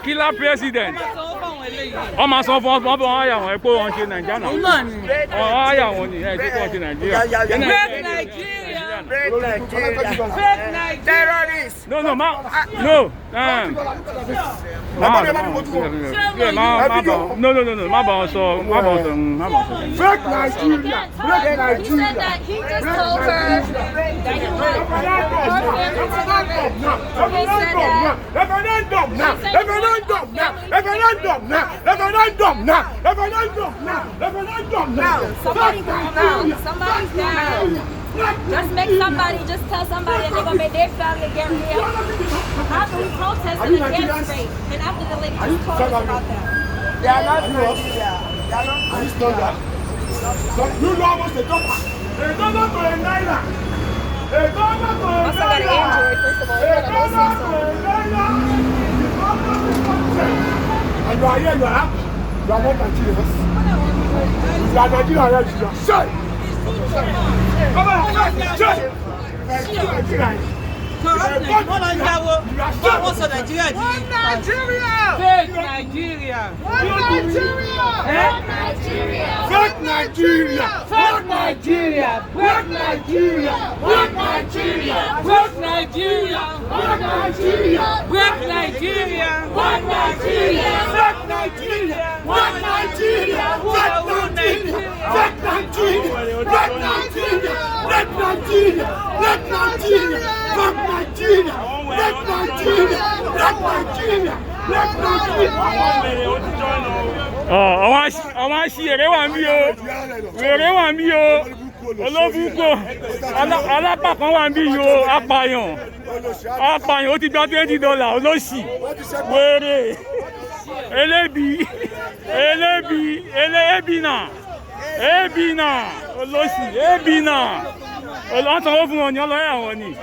Killer president. Ọmọ sọ fún ọmọ bọ̀ wọ́n yà wọ́n pé wọ́n ṣe Nàìjíríà náà. Wọ́n yà wọ́n ní ẹ̀ tí wọ́n ṣe Nàìjíríà. Break Nigeria. Break Nigeria. Break Nigeria. Terrorists. No. Má bọ̀ sọ. Break Nigeria. Break Nigeria. He said that he just told her that he wanted her family to get rich. He said that. Referendum now. Somebody calm down. Somebody's down. Just tell somebody and they're going to make their family get real. After we protested against rape, and after the lady just told us about that. They are not Nigeria. You know almost a dollar. A dollar to a naira. A dollar to a naira. Must have got an Android, first of all. A dollar to a naira. And you are here, you are happy. You are not Nigerians. You are Nigerians. You are shy. Come on, shy. Nigerians. Àwọn aṣèré wà ń bí o, wèrè wà ń bí o, olóbùkọ, alápàkan wà ń bí o, apààyàn ó ti gba $20 olóṣì, wèrè, ebi náà, olóṣì, ebi náà, olóṣì, wọ́n sanwó fún wọn ní ọlọ́yà wọn ni.